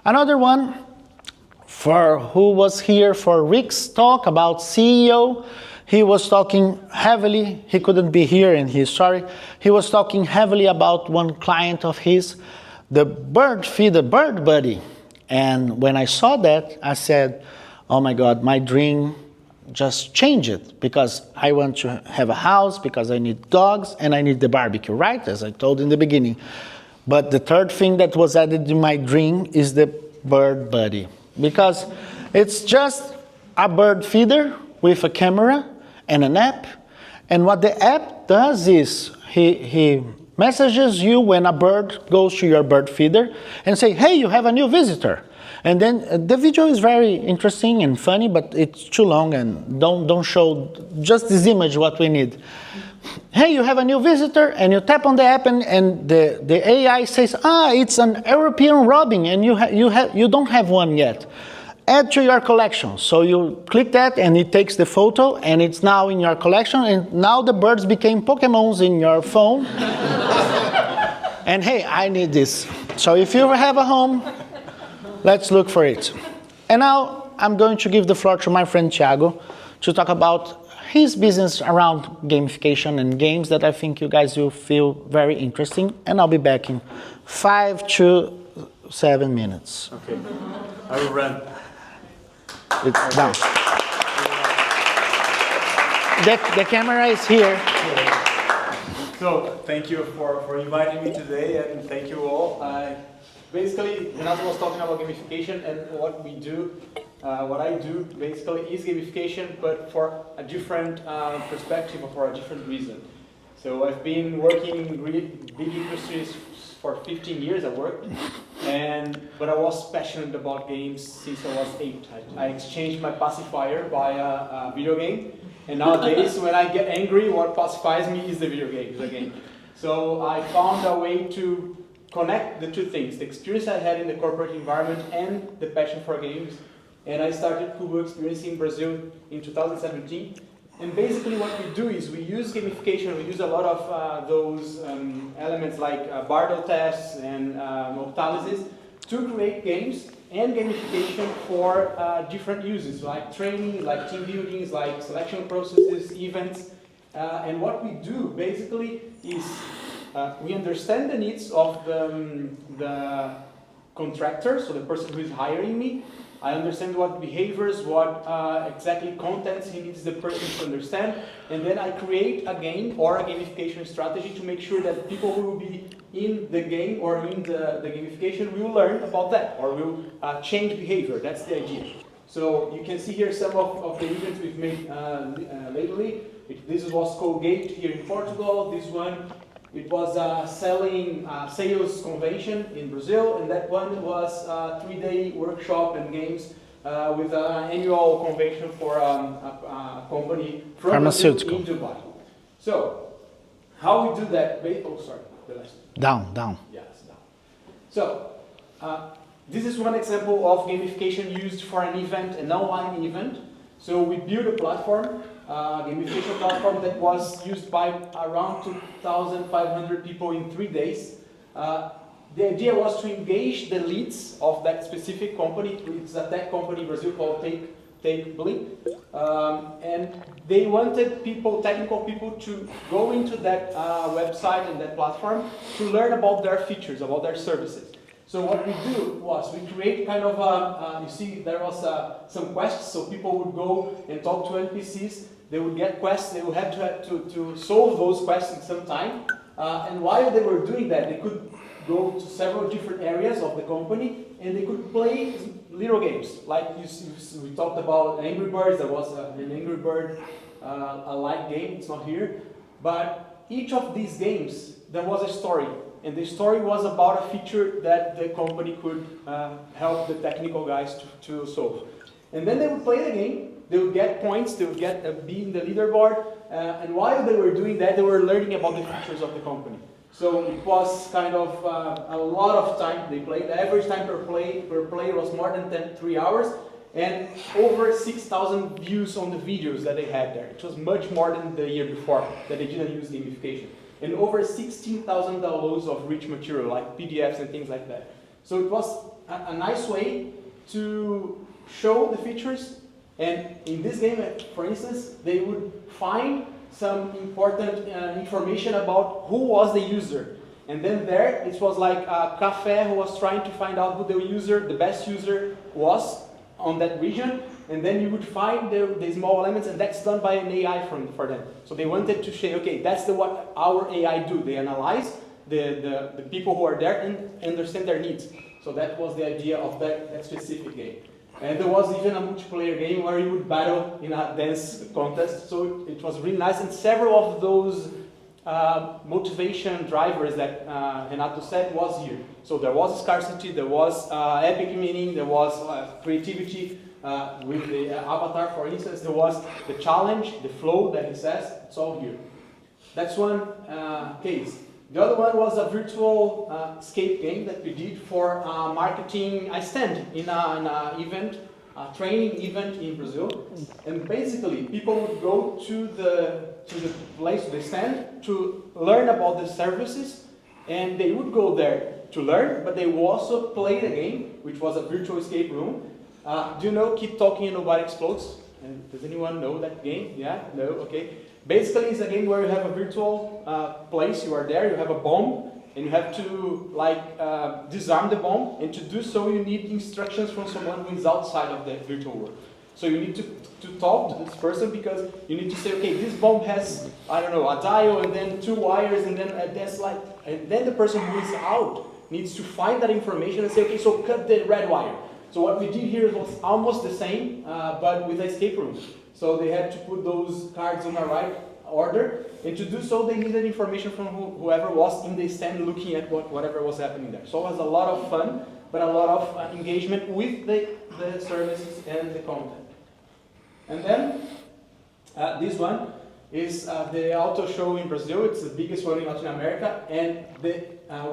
Another one, for who was here for Rick's talk about CEO, he was talking heavily, he couldn't be here and he's sorry, he was talking heavily about one client of his, the bird feeder, Bird Buddy. And when I saw that, I said, oh my God, my dream just changed, because I want to have a house, because I need dogs, and I need the barbecue, right? As I told in the beginning. But the third thing that was added in my dream is the Bird Buddy, because it's just a bird feeder with a camera and an app. And what the app does is he messages you when a bird goes to your bird feeder and say, hey, you have a new visitor. And then the video is very interesting and funny, but it's too long and don't show just this image what we need. Hey, you have a new visitor, and you tap on the app and the AI says, it's an European robin and you don't have one yet. Add to your collection. So you click that and it takes the photo and it's now in your collection, and now the birds became Pokemons in your phone. And hey, I need this. So if you have a home, let's look for it. And now I'm going to give the floor to my friend Thiago to talk about his business around gamification and games that I think you guys will feel very interesting. And I'll be back in 5 to 7 minutes. Okay, I will run. It's down. The camera is here. So thank you for inviting me today, and thank you all. Basically, Renato was talking about gamification, and what we do, what I do basically is gamification, but for a different perspective or for a different reason. So I've been working in big industries for 15 years. I worked, but I was passionate about games since I was 8. I exchanged my pacifier by a video game, and nowadays when I get angry, what pacifies me is the video game. So I found a way to connect the two things, the experience I had in the corporate environment and the passion for games. And I started Kubo Experience in Brazil in 2017. And basically what we do is we use gamification, we use a lot of those elements like Bartle tests and Octalysis to create games and gamification for different uses, like training, like team buildings, like selection processes, events. And what we do basically is we understand the needs of the contractor, so the person who is hiring me. I understand what behaviors, what exactly contents he needs the person to understand, and then I create a game or a gamification strategy to make sure that people who will be in the game or in the gamification will learn about that or will change behavior. That's the idea. So you can see here some of the events we've made lately. This was Colgate here in Portugal. This one, it was a sales convention in Brazil, and that one was a 3-day workshop and games with an annual convention for a company from pharmaceutical in Dubai. So, how we do that? Oh, sorry, the last. Down. Yes, down. So, this is one example of gamification used for an event, an online event. So we built a platform, gamification platform that was used by around 2,500 people in 3 days. The idea was to engage the leads of that specific company. It's a tech company in Brazil called Take Blink. And they wanted people, technical people, to go into that website and that platform to learn about their features, about their services. So what we do was we create kind of you see there was some quests, so people would go and talk to NPCs. They would get quests. They would have to solve those quests in some time. And while they were doing that, they could go to several different areas of the company and they could play little games. Like we talked about Angry Birds. There was an Angry Bird alike game. It's not here, but each of these games there was a story. And the story was about a feature that the company could help the technical guys to solve. And then they would play the game, they would get points, they would be in the leaderboard, and while they were doing that, they were learning about the features of the company. So it was kind of a lot of time they played. The average time per player was more than 3 hours, and over 6,000 views on the videos that they had there. It was much more than the year before that they didn't use gamification. And over 16,000 downloads of rich material, like PDFs and things like that. So it was a nice way to show the features. And in this game, for instance, they would find some important information about who was the user. And then there, it was like a cafe who was trying to find out who the best user was on that region. And then you would find the small elements, and that's done by an AI for them. So they wanted to say, okay, that's what our AI do. They analyze the people who are there and understand their needs. So that was the idea of that specific game. And there was even a multiplayer game where you would battle in a dance contest. So it was really nice, and several of those motivation drivers that Renato said was here. So there was scarcity, there was epic meaning, there was creativity with the avatar, for instance. There was the challenge, the flow that he says. It's all here. That's one case. The other one was a virtual escape game that we did for marketing a stand in an event, a training event in Brazil. And basically, people would go to the place, the stand, to learn about the services, and they would go there to learn, but they would also play the game, which was a virtual escape room. Do you know Keep Talking and Nobody Explodes? And does anyone know that game? Yeah? No? Okay. Basically, it's a game where you have a virtual place, you are there, you have a bomb, and you have to disarm the bomb, and to do so you need instructions from someone who is outside of the virtual world. So you need to talk to this person, because you need to say, okay, this bomb has, I don't know, a dial, and then 2 wires, and then a desk light. And then the person who is out needs to find that information and say, okay, so cut the red wire. So what we did here was almost the same, but with escape rooms. So they had to put those cards on the right order, and to do so they needed information from whoever was in the stand looking at whatever was happening there. So it was a lot of fun, but a lot of engagement with the services and the content. And then this one is the auto show in Brazil. It's the biggest one in Latin America, and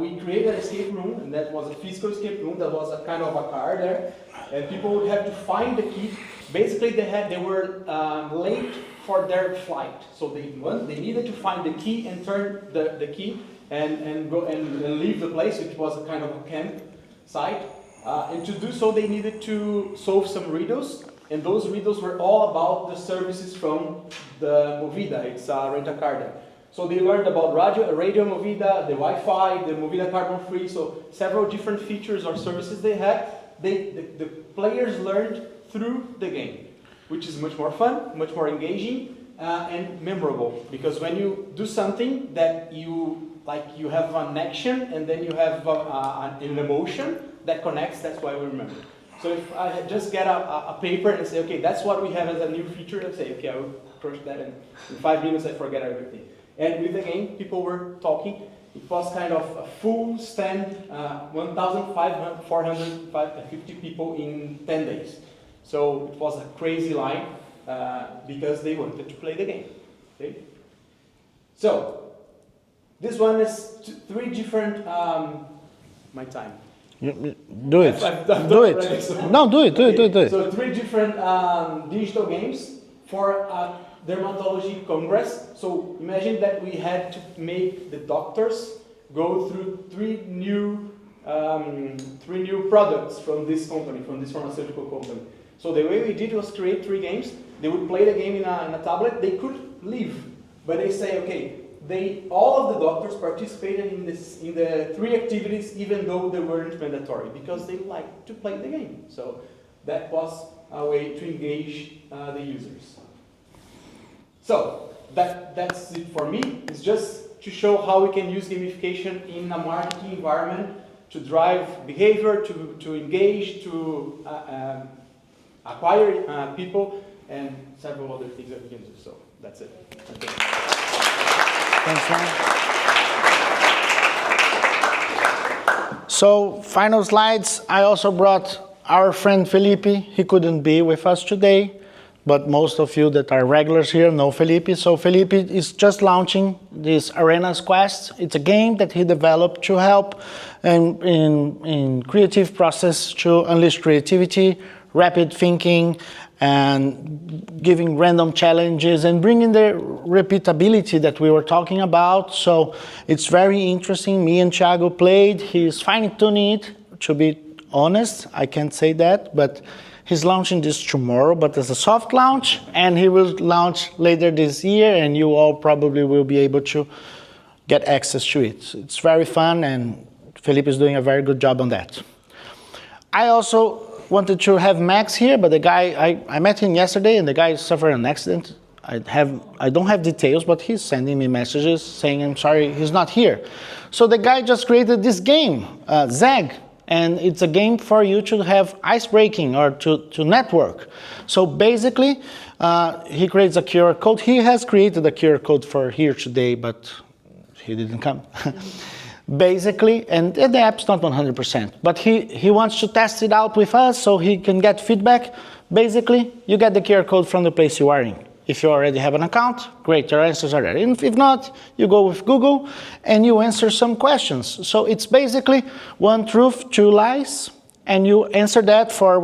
we created an escape room, and that was a physical escape room. That was a kind of a car there, and people would have to find the key. Basically, they were late for their flight, so they needed to find the key and turn the key and go and leave the place, which was a kind of a camp site. And to do so, they needed to solve some riddles, and those riddles were all about the services from the Movida. It's a rent-a-car there. So they learned about radio Movida, the Wi-Fi, the Movida carbon free. So several different features or services they had. The players learned through the game, which is much more fun, much more engaging, and memorable. Because when you do something that you have an action, and then you have an emotion that connects, that's why we remember. So if I had just get a paper and say, okay, that's what we have as a new feature, I'd say, okay, I will crush that, and in 5 minutes I forget everything. And with the game, people were talking. It was kind of a full stand, 1,450 people in 10 days. So it was a crazy line because they wanted to play the game. Okay? So this one is 3 different. My time. Do it. Do it. Already, so. No, do it. So 3 different digital games for dermatology congress. So imagine that we had to make the doctors go through 3 new products from this company, from this pharmaceutical company. So the way we did was create 3 games. They would play the game in a tablet. They could leave, but they say, okay, all of the doctors participated in the 3 activities, even though they weren't mandatory, because they like to play the game. So that was a way to engage the users. So that's it for me. It's just to show how we can use gamification in a marketing environment to drive behavior, to engage, to acquire people, and several other things that we can do. So that's it. Okay. Thanks, man. So, final slides. I also brought our friend Felipe. He couldn't be with us today, but most of you that are regulars here know Felipe. So Felipe is just launching this Arenas Quest. It's a game that he developed to help in creative process to unleash creativity, rapid thinking, and giving random challenges and bringing the repeatability that we were talking about. So it's very interesting. Me and Thiago played. He's fine-tuning it To be honest, I can't say that, but he's launching this tomorrow, but as a soft launch, and he will launch later this year, and you all probably will be able to get access to it. It's very fun, and Felipe is doing a very good job on that. I also wanted to have Max here, but the guy, I met him yesterday, and the guy suffered an accident. I don't have details, but he's sending me messages saying, I'm sorry, he's not here. So the guy just created this game, ZAG, and it's a game for you to have ice breaking or to network. So basically, he creates a QR code. He has created a QR code for here today, but he didn't come. Basically, and the app's not 100%, but he wants to test it out with us so he can get feedback. Basically, you get the QR code from the place you are in. If you already have an account, great, your answers are there. And if not, you go with Google and you answer some questions. So it's basically one truth, two lies, and you answer that for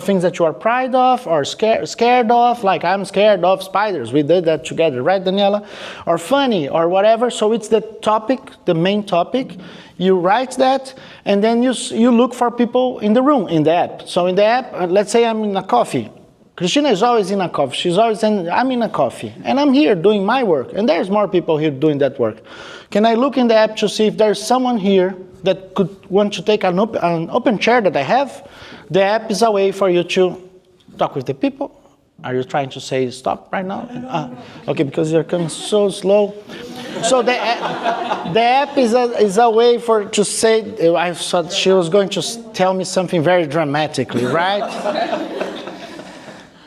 things that you are proud of or scared of, like I'm scared of spiders. We did that together, right, Daniela? Or funny, or whatever. So it's the topic, the main topic. You write that, and then you look for people in the room, in the app. So in the app, let's say I'm in a coffee. Christina is always in a coffee. She's always saying, I'm in a coffee. And I'm here doing my work. And there's more people here doing that work. Can I look in the app to see if there's someone here that could want to take an open chair that I have? The app is a way for you to talk with the people. Are you trying to say stop right now? Okay, because you're coming so slow. So the app is a way to say, I thought she was going to tell me something very dramatically, right?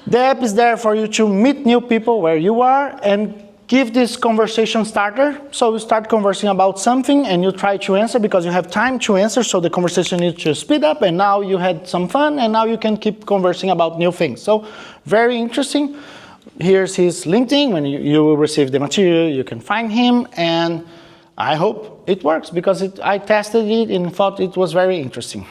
The app is there for you to meet new people where you are and give this conversation starter. So you start conversing about something and you try to answer because you have time to answer, so the conversation needs to speed up, and now you had some fun and now you can keep conversing about new things. So very interesting. Here's his LinkedIn. When you will receive the material, you can find him, and I hope it works because I tested it and thought it was very interesting.